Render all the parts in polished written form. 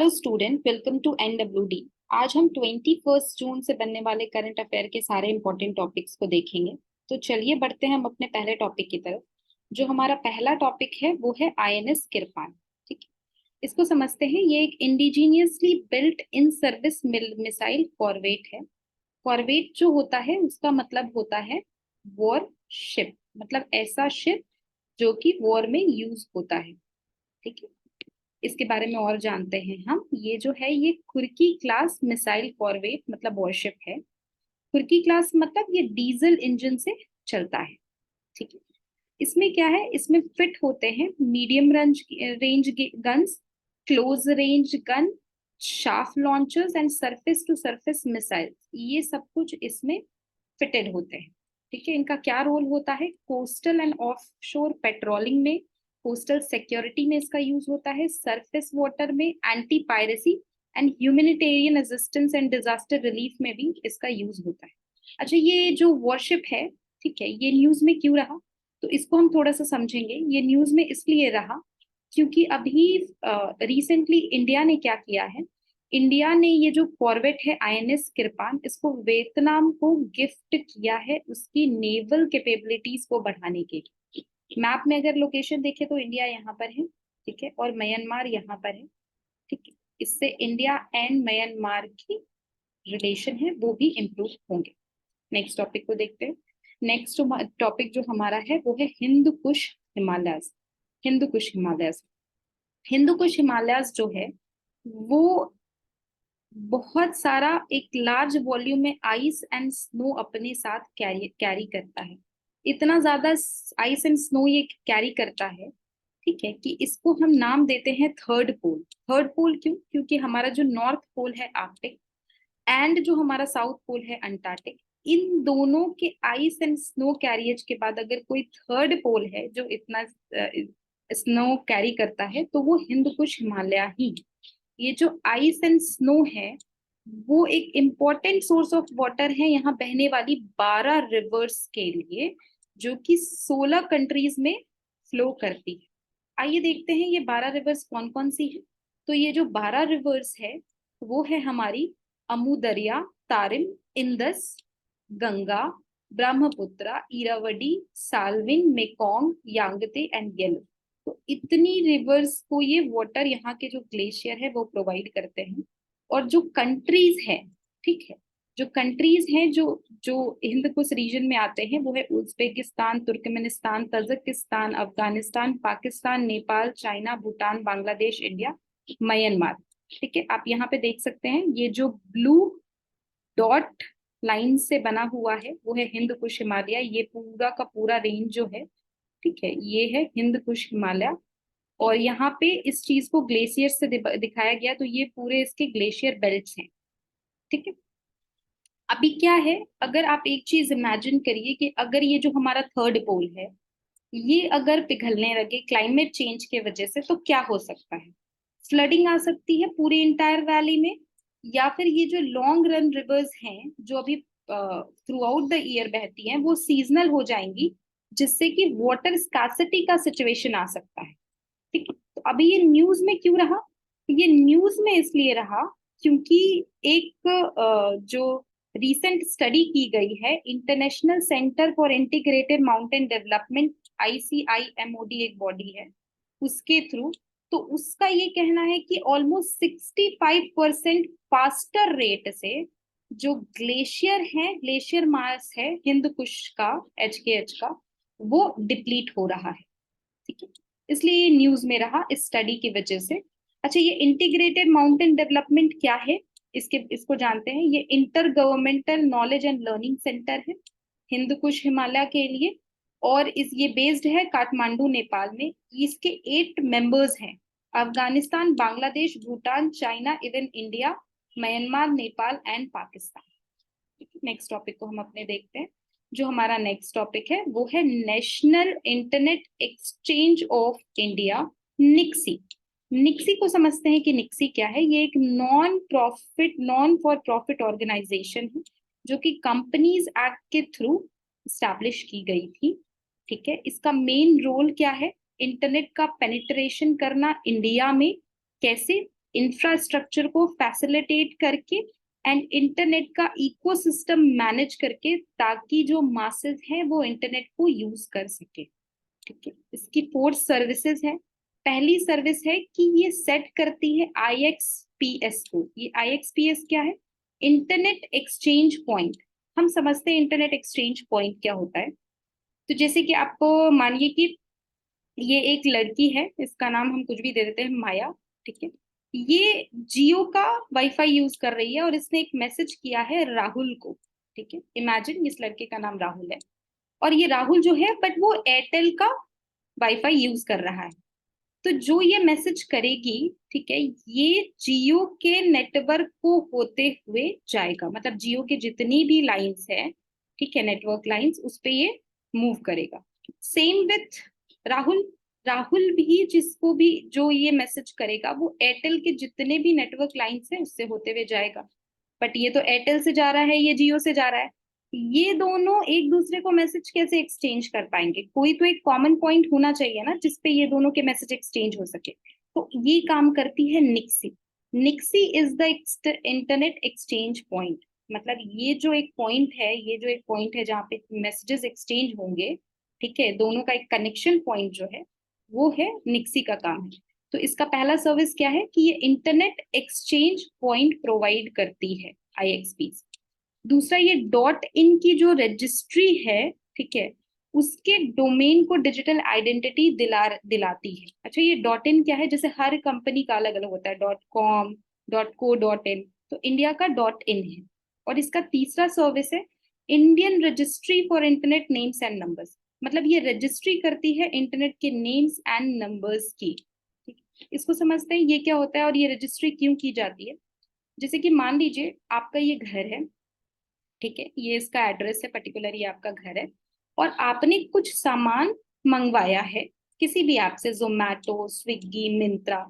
Hello student, welcome to NWD। आज हम 21 जून से बनने वाले करंट अफेयर के सारे इंपॉर्टेंट टॉपिक्स को देखेंगे। तो चलिए बढ़ते हैं हम अपने पहले टॉपिक की तरफ। जो हमारा पहला टॉपिक है वो है INS किरपान। ठीक है, इसको समझते हैं। ये एक indigenously built in service missile corvette है। कॉर्वेट जो होता है उसका मतलब होता है वॉर शिप, मतलब ऐसा शिप जो कि वॉर में यूज होता है। ठीक है, इसके बारे में और जानते हैं हम। ये जो है ये कुर्की क्लास मिसाइल कॉर्वेट मतलब वॉरशिप है। कुर्की क्लास मतलब ये डीजल इंजन से चलता है। ठीक है, इसमें क्या है, इसमें फिट होते हैं medium range guns, close range gun, shaft launchers and surface to surface missile. ये सब कुछ इसमें फिटेड होते हैं। ठीक है, इनका क्या रोल होता है, कोस्टल एंड ऑफ शोर पेट्रोलिंग में, कोस्टल सिक्योरिटी में इसका यूज होता है, सरफेस वाटर में, anti piracy and humanitarian assistance and disaster relief में भी इसका यूज होता है। अच्छा, ये जो वॉरशिप है, ठीक है, ये न्यूज में क्यों रहा, तो इसको हम थोड़ा सा समझेंगे। ये न्यूज में इसलिए रहा क्योंकि अभी रिसेंटली इंडिया ने क्या किया है, इंडिया ने ये जो कॉर्वेट है INS किरपान, इसको वियतनाम को गिफ्ट किया है उसकी नेवल कैपेबिलिटीज को बढ़ाने के लिए। मैप में अगर लोकेशन देखे तो इंडिया यहाँ पर है, ठीक है, और म्यांमार यहाँ पर है। ठीक है, इससे इंडिया एंड म्यांमार की रिलेशन है वो भी इम्प्रूव होंगे। नेक्स्ट टॉपिक को देखते हैं। नेक्स्ट टॉपिक जो हमारा है वो है हिंद कुश हिमालयस। हिंद कुश हिमालयस, हिंद कुश हिमालयस जो है वो बहुत सारा एक लार्ज वॉल्यूम में आइस एंड स्नो अपने साथ कैरी करता है। इतना ज्यादा आइस एंड स्नो ये कैरी करता है, ठीक है, कि इसको हम नाम देते हैं थर्ड पोल। थर्ड पोल क्यों, क्योंकि हमारा जो नॉर्थ पोल है आर्कटिक एंड जो हमारा साउथ पोल है अंटार्कटिक, इन दोनों के आइस एंड स्नो कैरियज के बाद अगर कोई थर्ड पोल है जो इतना स्नो कैरी करता है तो वो हिंद कुश हिमालय ही। ये जो आइस एंड स्नो है वो एक इम्पोर्टेंट सोर्स ऑफ वाटर है यहाँ बहने वाली 12 रिवर्स के लिए, जो कि 16 कंट्रीज में फ्लो करती है। आइए देखते हैं ये 12 रिवर्स कौन कौन सी है। तो ये जो 12 रिवर्स है वो है हमारी Amu Darya, Tarim, Indus, Ganga, Brahmaputra, Irrawaddy, Salween, Mekong, Yangtze and Yellow. तो इतनी रिवर्स को ये वाटर यहाँ के जो ग्लेशियर है वो प्रोवाइड करते हैं। और जो कंट्रीज है, ठीक है, जो कंट्रीज हैं जो जो हिंद कुश रीजन में आते हैं वो है Uzbekistan, Turkmenistan, Tajikistan, Afghanistan, Pakistan, Nepal, China, Bhutan, Bangladesh, India, Myanmar. ठीक है, आप यहाँ पे देख सकते हैं ये जो ब्लू डॉट लाइन से बना हुआ है वो है हिंद कुश हिमालय। ये पूरा का पूरा रेंज जो है, ठीक है, ये है हिंद कुश हिमालय। और यहाँ पे इस चीज को ग्लेशियर से दिखाया गया, तो ये पूरे इसके ग्लेशियर बेल्ट्स हैं। ठीक है, अभी क्या है, अगर आप एक चीज इमेजिन करिए कि अगर ये जो हमारा थर्ड पोल है ये अगर पिघलने लगे क्लाइमेट चेंज के वजह से तो क्या हो सकता है, फ्लडिंग आ सकती है पूरे इंटायर वैली में, या फिर ये जो लॉन्ग रन रिवर्स हैं जो अभी थ्रू आउट द ईयर बहती हैं वो सीजनल हो जाएंगी, जिससे कि वाटर स्कार्सिटी का सिचुएशन आ सकता है। ठीक है, तो अभी ये न्यूज में क्यों रहा, ये न्यूज में इसलिए रहा क्योंकि एक जो रिसेंट स्टडी की गई है international centre for integrated mountain development, ICIMOD एक बॉडी है उसके थ्रू, तो उसका ये कहना है कि ऑलमोस्ट 65% फास्टर रेट से जो ग्लेशियर है, ग्लेशियर मास है हिंद कुश का, HKH का, वो डिप्लीट हो रहा है। ठीक है, इसलिए ये न्यूज में रहा इस स्टडी की वजह से। अच्छा, ये इंटीग्रेटेड माउंटेन डेवलपमेंट क्या है, इसको जानते हैं। ये inter governmental knowledge and learning centre है हिंद कुश हिमालय के लिए, और ये बेस्ड है काठमांडू नेपाल में। इसके 8 मेंबर्स हैं, Afghanistan, Bangladesh, Bhutan, China, even India, Myanmar, Nepal and Pakistan. Next topic को हम अपने देखते हैं। जो हमारा नेक्स्ट टॉपिक है वो है National Internet Exchange of India, NIXI. NIXI को समझते हैं कि निक्सी क्या है। ये एक नॉन फॉर प्रॉफिट ऑर्गेनाइजेशन है जो कि कंपनीज एक्ट के थ्रू स्टैब्लिश की गई थी। ठीक है, इसका मेन रोल क्या है, इंटरनेट का पेनिट्रेशन करना इंडिया में, कैसे, इंफ्रास्ट्रक्चर को फैसिलिटेट करके एंड इंटरनेट का इकोसिस्टम मैनेज करके, ताकि जो मासेस हैं वो इंटरनेट को यूज कर सके। ठीक है, इसकी 4 सर्विसेज है। पहली सर्विस है कि ये सेट करती है IXPS को। ये IXPS क्या है? Internet exchange point. हम समझते हैं इंटरनेट एक्सचेंज पॉइंट क्या होता है। तो जैसे कि आपको मानिए कि ये एक लड़की है, इसका नाम हम कुछ भी दे देते हैं, माया। ठीक है, ये जियो का वाईफाई यूज कर रही है और इसने एक मैसेज किया है राहुल को। ठीक है, इमेजिन इस लड़के का नाम राहुल है और ये राहुल जो है बट वो एयरटेल का वाईफाई यूज कर रहा है। तो जो ये मैसेज करेगी, ठीक है, ये जियो के नेटवर्क को होते हुए जाएगा, मतलब जियो के जितनी भी लाइंस है, ठीक है, नेटवर्क लाइंस, उस पे ये मूव करेगा। Same with Rahul. राहुल भी जिसको भी जो ये मैसेज करेगा वो एयरटेल के जितने भी नेटवर्क लाइंस है उससे होते हुए जाएगा। बट ये तो एयरटेल से जा रहा है, ये जियो से जा रहा है। ये दोनों एक दूसरे को मैसेज कैसे एक्सचेंज कर पाएंगे? कोई तो एक कॉमन पॉइंट होना चाहिए ना जिसपे ये दोनों के मैसेज एक्सचेंज हो सके। तो ये काम करती है NIXI. NIXI is the internet exchange point. मतलब ये जो एक पॉइंट है, ये जो एक पॉइंट है जहाँ पे मैसेजेस एक्सचेंज होंगे, ठीक है, दोनों का एक कनेक्शन पॉइंट जो है वो है निक्सी का काम है। तो इसका पहला सर्विस क्या है कि ये इंटरनेट एक्सचेंज पॉइंट प्रोवाइड करती है, IXP। दूसरा, ये डॉट इन की जो रजिस्ट्री है, ठीक है, उसके डोमेन को डिजिटल आइडेंटिटी दिलाती है। अच्छा, ये डॉट इन क्या है? जैसे हर कंपनी का अलग अलग होता है, .com, .co.in, तो इंडिया का डॉट इन है। और इसका तीसरा सर्विस है Indian registry for internet names and numbers. मतलब ये रजिस्ट्री करती है इंटरनेट के नेम्स एंड नंबर्स की। ठीक है? इसको समझते हैं ये क्या होता है और ये रजिस्ट्री क्यों की जाती है। जैसे कि मान लीजिए आपका ये घर है, ठीक है, ये इसका एड्रेस है, पर्टिकुलर ये आपका घर है, और आपने कुछ सामान मंगवाया है किसी भी ऐप से, जोमैटो, स्विगी, मिंत्रा।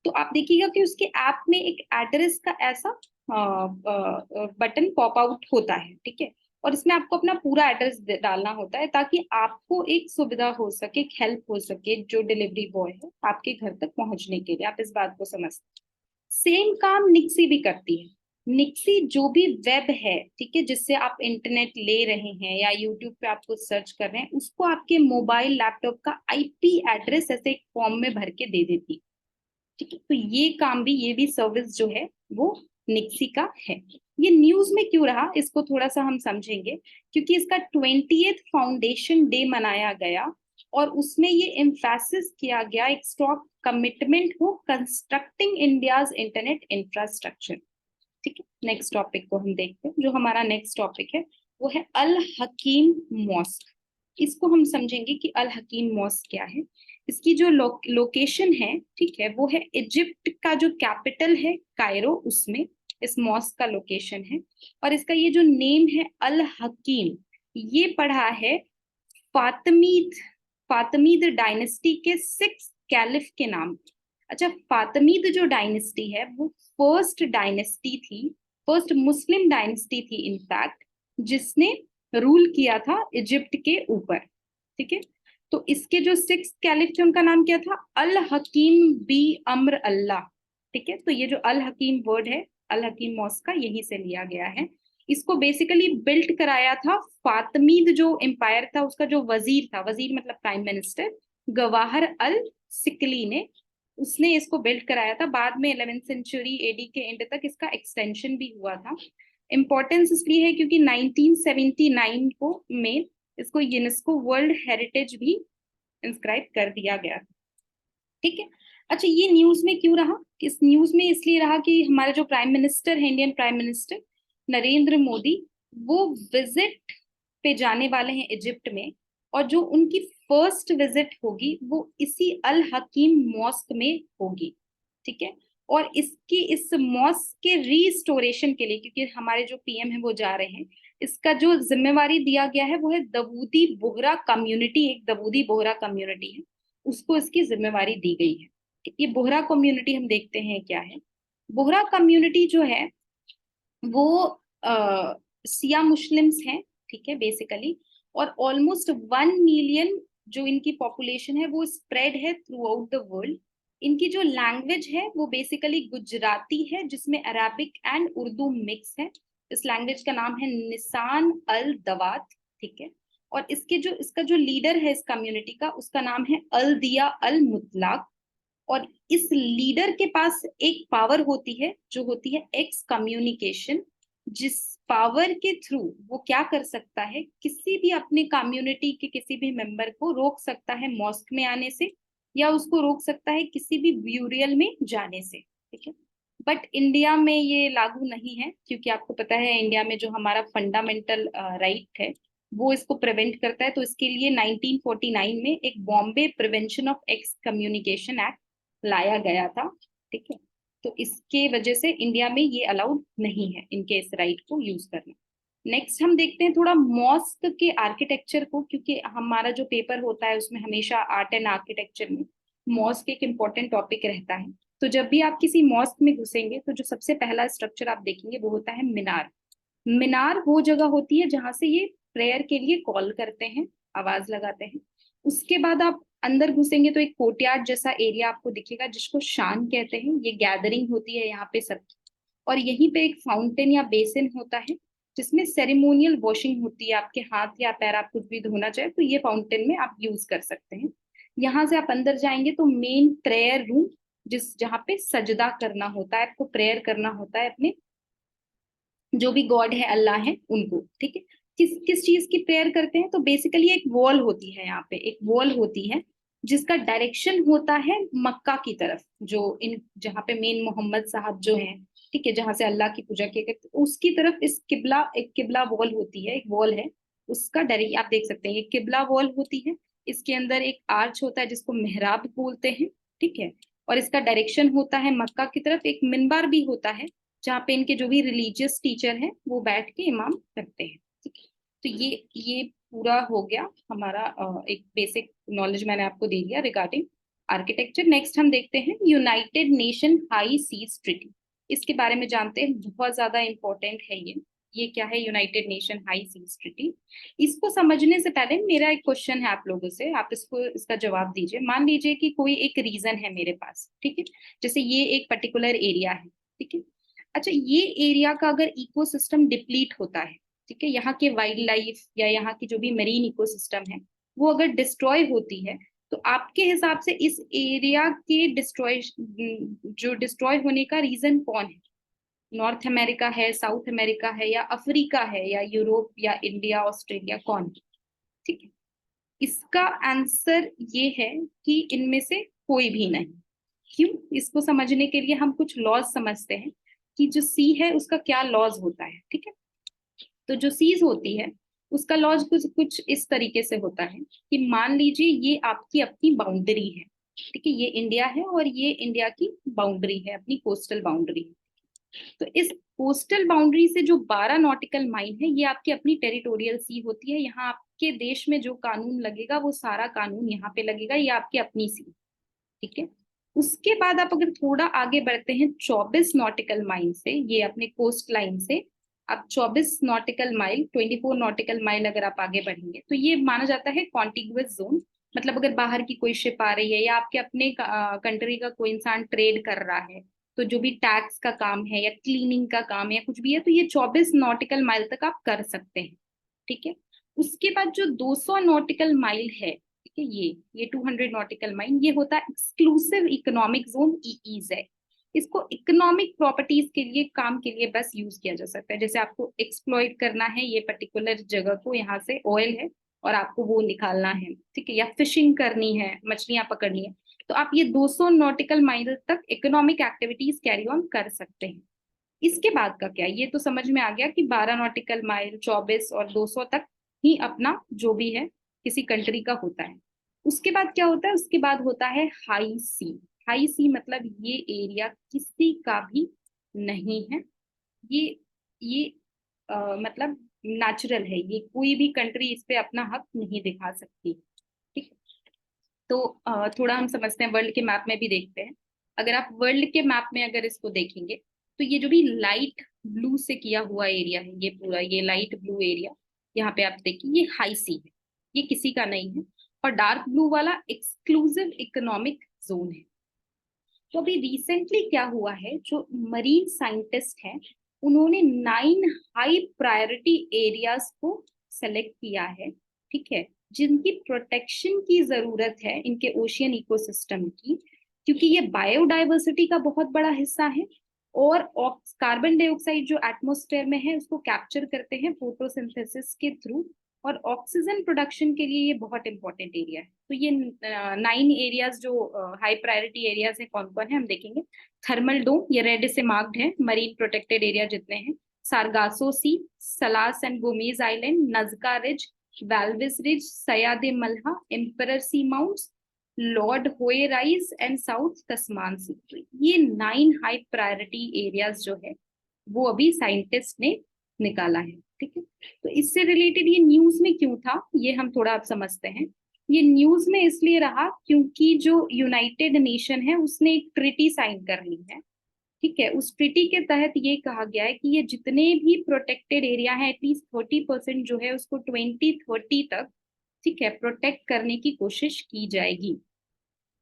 तो आप देखिएगा कि उसके ऐप में एक एड्रेस का ऐसा बटन पॉप आउट होता है, ठीक है, और इसमें आपको अपना पूरा एड्रेस डालना होता है ताकि आपको एक सुविधा हो सके, एक हेल्प हो सके जो डिलीवरी बॉय है आपके घर तक पहुंचने के लिए। आप इस बात को समझते। सेम काम निक्सी भी करती है। निक्सी जो भी वेब है, ठीक है, जिससे आप इंटरनेट ले रहे हैं या यूट्यूब पे आप कुछ सर्च कर रहे हैं, उसको आपके मोबाइल लैपटॉप का IP एड्रेस ऐसे एक फॉर्म में भर के दे देती। ठीक है, तो ये काम भी, ये भी सर्विस जो है वो निक्सी का है। ये न्यूज में क्यों रहा, इसको थोड़ा सा हम समझेंगे। क्योंकि इसका 20th फाउंडेशन डे मनाया गया और उसमें ये एम्फेसिस किया गया, एक स्ट्रॉन्ग कमिटमेंट हो कंस्ट्रक्टिंग इंडियाज इंटरनेट इंफ्रास्ट्रक्चर। ठीक है, नेक्स्ट टॉपिक को हम देखते हैं। जो हमारा नेक्स्ट टॉपिक है वो है अल हकीम मॉस्क। इसको हम समझेंगे कि अल हकीम मॉस्क क्या है। इसकी जो लोकेशन है, ठीक है, वो है इजिप्ट का जो कैपिटल है कायरो, उसमें इस मॉस्क का लोकेशन है। और इसका ये जो नेम है अल हकीम, ये पढ़ा है फातमीद, फातमीद डायनेस्टी के 6 कैलिफ के नाम। अच्छा, फातमीद जो डायनेस्टी है वो फर्स्ट डायनेस्टी थी, फर्स्ट मुस्लिम डायनेस्टी थी इनफैक्ट, जिसने रूल किया था इजिप्ट के ऊपर। ठीक है, तो इसके जो 6 कैलिफ थे उनका नाम क्या था? अल हकीम बी अम्र अल्लाह। ठीक है, तो ये जो अल हकीम वर्ड है, अल हकीम मॉस्क का, यहीं से लिया गया है। इसको बेसिकली बिल्ट कराया था फातमीद जो एम्पायर था उसका जो वजीर था, वजीर मतलब प्राइम मिनिस्टर, गवाहर अल सिकली ने, उसने इसको बिल्ड कराया था। बाद में 11th सेंचुरी AD के एंड तक इसका एक्सटेंशन भी हुआ था। इम्पोर्टेंस इसलिए है क्योंकि 1979 को में इसको यूनेस्को वर्ल्ड हेरिटेज भी इंस्क्राइब कर दिया गया। ठीक है, अच्छा, ये न्यूज में क्यों रहा? इस न्यूज में इसलिए रहा कि हमारे जो प्राइम मिनिस्टर है, Indian prime minister Narendra Modi, वो विजिट पे जाने वाले हैं इजिप्ट में, और जो उनकी फर्स्ट विजिट होगी वो इसी अल हकीम मॉस्क में होगी। ठीक है, और इसकी इस मॉस्क के रीस्टोरेशन के लिए, क्योंकि हमारे जो PM है वो जा रहे हैं, इसका जो जिम्मेवारी दिया गया है वो है दबूदी बोहरा कम्युनिटी, एक दबूदी बोहरा कम्युनिटी है, उसको इसकी जिम्मेवारी दी गई है। ये बोहरा कम्युनिटी हम देखते हैं क्या है। बोहरा कम्युनिटी जो है वो सिया मुस्लिम्स हैं, ठीक है, बेसिकली, और ऑलमोस्ट 1 मिलियन जो इनकी पॉपुलेशन है वो स्प्रेड है थ्रू आउट द वर्ल्ड। इनकी जो लैंग्वेज है वो बेसिकली गुजराती है, जिसमें अराबिक एंड उर्दू मिक्स है। इस लैंग्वेज का नाम है निसान अल दवात, ठीक है। और इसका जो लीडर है इस कम्युनिटी का, उसका नाम है अल दिया अल मुतलाक। और इस लीडर के पास एक पावर होती है जो होती है एक्स कम्युनिकेशन, जिस पावर के थ्रू वो क्या कर सकता है, किसी भी अपने कम्युनिटी के किसी भी मेंबर को रोक सकता है मॉस्क में आने से, या उसको रोक सकता है किसी भी ब्यूरियल में जाने से, ठीक है। बट इंडिया में ये लागू नहीं है, क्योंकि आपको पता है इंडिया में जो हमारा फंडामेंटल राइट है वो इसको प्रिवेंट करता है। तो इसके लिए 1949 में एक Bombay prevention of x communication act लाया गया था, ठीक है। तो इसके वजह से इंडिया में ये अलाउड नहीं है इनके इस राइट को यूज करना। नेक्स्ट हम देखते हैं थोड़ा मॉस्क के आर्किटेक्चर को, क्योंकि हमारा जो पेपर होता है उसमें हमेशा आर्ट एंड आर्किटेक्चर में मॉस्क एक इम्पोर्टेंट टॉपिक रहता है। तो जब भी आप किसी मॉस्क में घुसेंगे तो जो सबसे पहला स्ट्रक्चर आप देखेंगे वो होता है मीनार। मीनार वो जगह होती है जहां से ये प्रेयर के लिए कॉल करते हैं, आवाज लगाते हैं। उसके बाद आप अंदर घुसेंगे तो एक कोर्टयार्ड जैसा एरिया आपको दिखेगा, जिसको शान कहते हैं। ये गैदरिंग होती है यहाँ पे सब। और यहीं पे एक फाउंटेन या बेसिन होता है जिसमें सेरेमोनियल वॉशिंग होती है। आपके हाथ या पैर आप कुछ भी धोना चाहे तो ये फाउंटेन में आप यूज कर सकते हैं। यहाँ से आप अंदर जाएंगे तो मेन प्रेयर रूम, जहाँ पे सजदा करना होता है, आपको प्रेयर करना होता है अपने जो भी गॉड है, अल्लाह है, उनको, ठीक है। किस किस चीज की प्रेयर करते हैं, तो बेसिकली एक वॉल होती है, यहाँ पे एक वॉल होती है जिसका डायरेक्शन होता है मक्का की तरफ, जो इन जहाँ पे मेन मोहम्मद साहब जो हैं, ठीक है, जहाँ से अल्लाह की पूजा किया करते उसकी तरफ इस किबला, एक किबला वॉल होती है, एक वॉल है उसका डायरेक्ट आप देख सकते हैं, ये किबला वॉल होती है। इसके अंदर एक आर्च होता है जिसको मेहराब बोलते हैं, ठीक है। और इसका डायरेक्शन होता है मक्का की तरफ। एक मिनबर भी होता है जहाँ पे इनके जो भी रिलीजियस टीचर हैं वो बैठ के इमाम करते हैं, ठीक है। तो ये पूरा हो गया हमारा एक बेसिक नॉलेज मैंने आपको दे दिया रिगार्डिंग आर्किटेक्चर। नेक्स्ट हम देखते हैं United Nation high seas treaty. इसके बारे में जानते हैं, बहुत ज्यादा इंपॉर्टेंट है ये क्या है United Nation high seas treaty. इसको समझने से पहले मेरा एक क्वेश्चन है आप लोगों से, आप इसका जवाब दीजिए। मान लीजिए कि कोई एक रीजन है मेरे पास, ठीक है, जैसे ये एक पर्टिकुलर एरिया है, ठीक है। अच्छा, ये एरिया का अगर इकोसिस्टम डिप्लीट होता है, ठीक है, यहाँ के वाइल्ड लाइफ या यहाँ की जो भी मरीन इकोसिस्टम है वो अगर डिस्ट्रॉय होती है, तो आपके हिसाब से इस एरिया के डिस्ट्रॉय होने का रीजन कौन है? नॉर्थ अमेरिका है, साउथ अमेरिका है, या अफ्रीका है, या यूरोप, या इंडिया, ऑस्ट्रेलिया, कौन है? ठीक है, इसका आंसर ये है कि इनमें से कोई भी नहीं। क्यों? इसको समझने के लिए हम कुछ लॉज समझते हैं कि जो सी है उसका क्या लॉज होता है, ठीक है। तो जो सीज होती है उसका लॉज कुछ कुछ इस तरीके से होता है कि मान लीजिए ये आपकी अपनी बाउंड्री है, ठीक है, ये इंडिया है और ये इंडिया की बाउंड्री है, अपनी कोस्टल बाउंड्री। तो इस कोस्टल बाउंड्री से जो 12 नॉटिकल माइल है ये आपकी अपनी टेरिटोरियल सी होती है। यहाँ आपके देश में जो कानून लगेगा वो सारा कानून यहाँ पे लगेगा, ये आपकी अपनी सी, ठीक है। उसके बाद आप अगर थोड़ा आगे बढ़ते हैं 24 नॉटिकल माइल से, ये अपने कोस्ट लाइन से आप 24 नॉटिकल माइल, 24 नॉटिकल माइल अगर आप आगे बढ़ेंगे तो ये माना जाता है कॉन्टिगुअस जोन। मतलब अगर बाहर की कोई शिप आ रही है या आपके अपने कंट्री का कोई इंसान ट्रेड कर रहा है, तो जो भी टैक्स का काम है या क्लीनिंग का काम है या कुछ भी है, तो ये 24 नॉटिकल माइल तक आप कर सकते हैं, ठीक है। उसके बाद जो 200 नॉटिकल माइल है, ठीक है, ये 200 नॉटिकल माइल, ये होता है एक्सक्लूसिव इकोनॉमिक जोन, ईईज है। इसको इकोनॉमिक प्रॉपर्टीज के लिए, काम के लिए बस यूज किया जा सकता है। जैसे आपको एक्सप्लॉइट करना है ये पर्टिकुलर जगह को, यहाँ से ऑयल है और आपको वो निकालना है, ठीक है, या फिशिंग करनी है, मछलियां पकड़नी है, तो आप ये 200 नॉटिकल माइल तक इकोनॉमिक एक्टिविटीज कैरी ऑन कर सकते हैं। इसके बाद का क्या, ये तो समझ में आ गया कि 12 नॉटिकल माइल, 24 और 200 तक ही अपना जो भी है किसी कंट्री का होता है। उसके बाद क्या होता है? उसके बाद होता है हाई सी। हाई सी मतलब ये एरिया किसी का भी नहीं है। ये ये मतलब नेचुरल है, ये कोई भी कंट्री इस पे अपना हक नहीं दिखा सकती, ठीक है। तो थोड़ा हम समझते हैं, वर्ल्ड के मैप में भी देखते हैं। अगर आप वर्ल्ड के मैप में अगर इसको देखेंगे तो ये जो भी लाइट ब्लू से किया हुआ एरिया है, ये पूरा ये लाइट ब्लू एरिया, यहाँ पे आप देखिए ये हाई सी है, ये किसी का नहीं है। और डार्क ब्लू वाला एक्सक्लूसिव इकोनॉमिक जोन है। तो अभी रिसेंटली क्या हुआ है, जो मरीन साइंटिस्ट हैं उन्होंने 9 हाई प्रायोरिटी एरियाज को सेलेक्ट किया है, ठीक है, जिनकी प्रोटेक्शन की जरूरत है इनके ओशियन इकोसिस्टम की, क्योंकि ये बायोडाइवर्सिटी का बहुत बड़ा हिस्सा है और कार्बन डाइऑक्साइड जो एटमॉस्फेयर में है उसको कैप्चर करते हैं फोटोसिंथेसिस के थ्रू, और ऑक्सीजन प्रोडक्शन के लिए ये बहुत इंपॉर्टेंट एरिया है। तो ये 9 एरियाज जो हाई प्रायोरिटी एरियाज है कौन कौन है हम देखेंगे। थर्मल डोम, ये रेड से मार्क्ड है, मरीन प्रोटेक्टेड एरिया जितने हैं। Sargasso Sea, Salas and Gomez Island, Nazca Ridge, Walvis Ridge, Saya de Malha, Emperor Seamounts, Lord Howe Rise and South Tasman Sea. तो ये 9 हाई प्रायोरिटी एरियाज जो है वो अभी साइंटिस्ट ने निकाला है, ठीक है। तो इससे रिलेटेड ये न्यूज में क्यों था, ये हम थोड़ा अब समझते हैं। ये न्यूज में इसलिए रहा क्योंकि जो यूनाइटेड नेशन है उसने एक ट्रिटी साइन कर ली है, ठीक है। उस ट्रिटी के तहत ये कहा गया है कि ये जितने भी प्रोटेक्टेड एरिया है एटलीस्ट 30% जो है उसको 2030 तक, ठीक है, प्रोटेक्ट करने की कोशिश की जाएगी।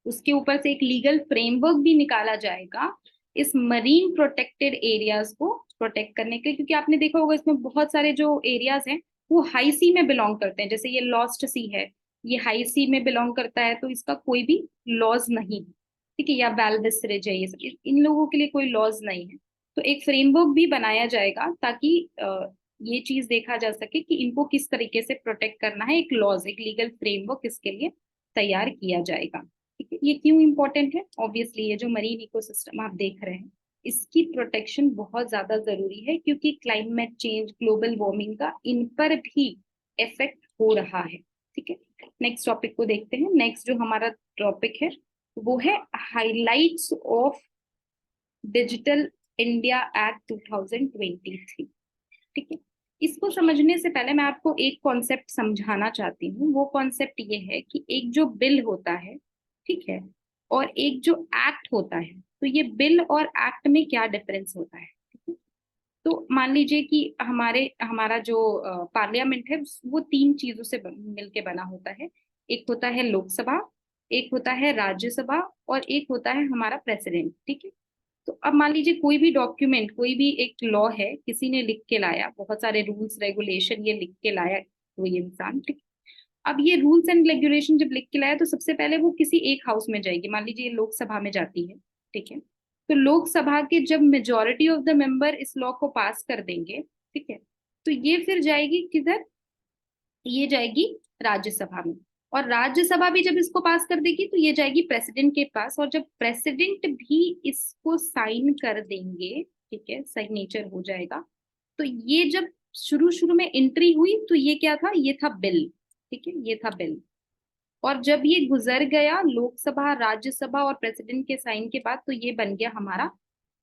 उसके ऊपर से एक लीगल फ्रेमवर्क भी निकाला जाएगा इस मरीन प्रोटेक्टेड एरियाज को प्रोटेक्ट करने के लिए, क्योंकि आपने देखा होगा इसमें बहुत सारे जो एरियाज हैं वो हाई सी में बिलोंग करते हैं। जैसे ये लॉस्ट सी है, ये हाई सी में बिलोंग करता है, तो इसका कोई भी लॉज नहीं है, ठीक है। या वाल्विस रिज है, ये सब इन लोगों के लिए कोई लॉज नहीं है। तो एक फ्रेमवर्क भी बनाया जाएगा ताकि ये चीज देखा जा सके कि इनको किस तरीके से प्रोटेक्ट करना है। एक लॉज, एक लीगल फ्रेमवर्क इसके लिए तैयार किया जाएगा, ठीक है। ये क्यों इंपॉर्टेंट है, ऑब्वियसली ये जो मरीन इकोसिस्टम आप देख रहे हैं इसकी प्रोटेक्शन बहुत ज्यादा जरूरी है, क्योंकि क्लाइमेट चेंज, ग्लोबल वार्मिंग का इन पर भी इफेक्ट हो रहा है, ठीक है। नेक्स्ट टॉपिक को देखते हैं। नेक्स्ट जो हमारा टॉपिक है वो है highlights of digital India act 2023, ठीक है। इसको समझने से पहले मैं आपको एक कॉन्सेप्ट समझाना चाहती हूँ। वो कॉन्सेप्ट ये है कि एक जो बिल होता है, ठीक है, और एक जो एक्ट होता है, तो ये बिल और एक्ट में क्या डिफरेंस होता है, ठीक है। तो मान लीजिए कि हमारा जो पार्लियामेंट है वो 3 चीजों से मिलके बना होता है। एक होता है लोकसभा, एक होता है राज्यसभा, और एक होता है हमारा प्रेसिडेंट, ठीक है। तो अब मान लीजिए कोई भी डॉक्यूमेंट, कोई भी एक लॉ है, किसी ने लिख के लाया, बहुत सारे रूल्स रेगुलेशन ये लिख के लाया कोई इंसान, ठीक। अब ये रूल्स एंड रेगुलेशन जब लिख के लाया तो सबसे पहले वो किसी एक हाउस में जाएगी, मान लीजिए ये लोकसभा में जाती है, ठीक है। तो लोकसभा के जब मेजोरिटी ऑफ द मेंबर इस लॉ को पास कर देंगे, ठीक है, तो ये फिर जाएगी किधर, ये जाएगी राज्यसभा में। और राज्यसभा भी जब इसको पास कर देगी तो ये जाएगी प्रेसिडेंट के पास, और जब प्रेसिडेंट भी इसको साइन कर देंगे, ठीक है, सिग्नेचर हो जाएगा, तो ये जब शुरू शुरू में एंट्री हुई तो ये क्या था, ये था बिल, ठीक है, ये था बिल। और जब ये गुजर गया लोकसभा, राज्यसभा और प्रेसिडेंट के साइन के बाद, तो ये बन गया हमारा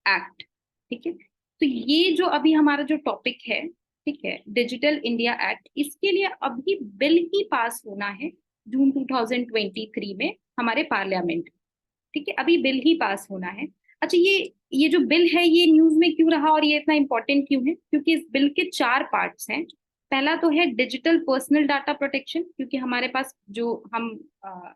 एक्ट, ठीक है। तो ये जो अभी हमारा जो टॉपिक है, ठीक है, डिजिटल इंडिया एक्ट, इसके लिए अभी बिल ही पास होना है जून 2023 में हमारे पार्लियामेंट, ठीक है, अभी बिल ही पास होना है। अच्छा, ये जो बिल है ये न्यूज में क्यों रहा और ये इतना इंपॉर्टेंट क्यों है, क्योंकि इस बिल के 4 पार्ट्स हैं। पहला तो है डिजिटल पर्सनल डाटा प्रोटेक्शन, क्योंकि हमारे पास जो हम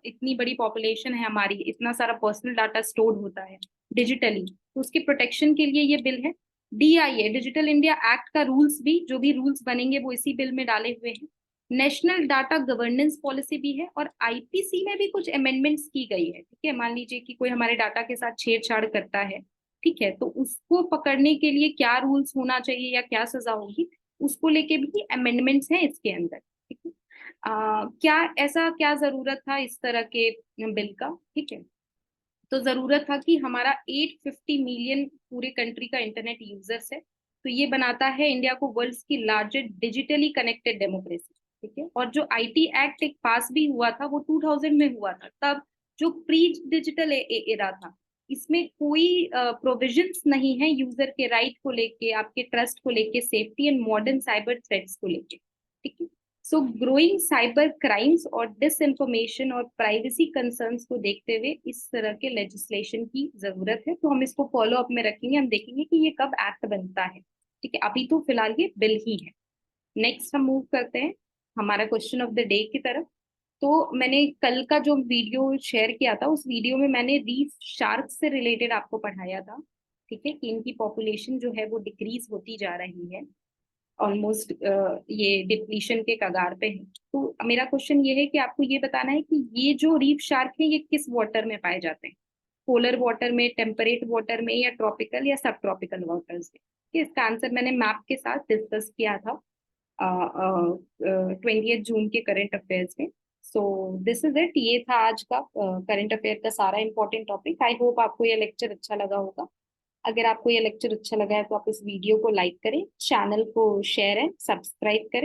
इतनी बड़ी पॉपुलेशन है हमारी, इतना सारा पर्सनल डाटा स्टोर होता है डिजिटली, तो उसके प्रोटेक्शन के लिए ये बिल है। DIA, डिजिटल इंडिया एक्ट का रूल्स भी, जो भी रूल्स बनेंगे वो इसी बिल में डाले हुए हैं। नेशनल डाटा गवर्नेंस पॉलिसी भी है, और IPC में भी कुछ अमेंडमेंट्स की गई है, ठीक है। मान लीजिए कि कोई हमारे डाटा के साथ छेड़छाड़ करता है, ठीक है, तो उसको पकड़ने के लिए क्या रूल्स होना चाहिए या क्या सजा होगी, उसको लेके भी अमेंडमेंट्स हैं इसके अंदर, ठीक है। क्या ऐसा क्या जरूरत था इस तरह के बिल का, ठीक है। तो जरूरत था कि हमारा 850 मिलियन पूरे कंट्री का इंटरनेट यूजर्स है, तो ये बनाता है इंडिया को वर्ल्ड की लार्जेस्ट डिजिटली कनेक्टेड डेमोक्रेसी, ठीक है। और जो IT एक्ट एक पास भी हुआ था वो 2000 में हुआ था, तब जो प्री डिजिटल एरा था, इसमें कोई प्रोविजंस नहीं है यूजर के राइट को लेके, आपके ट्रस्ट को लेके, safety and modern cyber threats को लेके, ठीक है। सो ग्रोइंग साइबर क्राइम्स और डिसइंफॉर्मेशन और प्राइवेसी कंसर्न्स को देखते हुए इस तरह के लेजिस्लेशन की जरूरत है। तो हम इसको फॉलो अप में रखेंगे, हम देखेंगे कि ये कब एक्ट बनता है, ठीक है। अभी तो फिलहाल ये बिल ही है। नेक्स्ट हम मूव करते हैं हमारा क्वेश्चन ऑफ द डे की तरफ। तो मैंने कल का जो वीडियो शेयर किया था, उस वीडियो में मैंने रीफ शार्क से रिलेटेड आपको पढ़ाया था। ठीक है, कि इनकी पॉपुलेशन जो है वो डिक्रीज होती जा रही है, ऑलमोस्ट ये डिप्लीशन के कगार पे है। तो मेरा क्वेश्चन ये है कि आपको ये बताना है कि ये जो रीफ शार्क है ये किस वाटर में पाए जाते हैं, पोलर वाटर में, टेम्परेट वाटर में, या ट्रॉपिकल या सब ट्रॉपिकल वाटर्स में। कि इसका आंसर मैंने मैप के साथ डिस्कस किया था 20 जून के करंट अफेयर्स में। सो दिस इज इट, ये था आज का करंट अफेयर का सारा इंपॉर्टेंट टॉपिक। आई होप आपको ये लेक्चर अच्छा लगा होगा। अगर आपको ये लेक्चर अच्छा लगा है तो आप इस वीडियो को लाइक करें, चैनल को शेयर एंड सब्सक्राइब करें।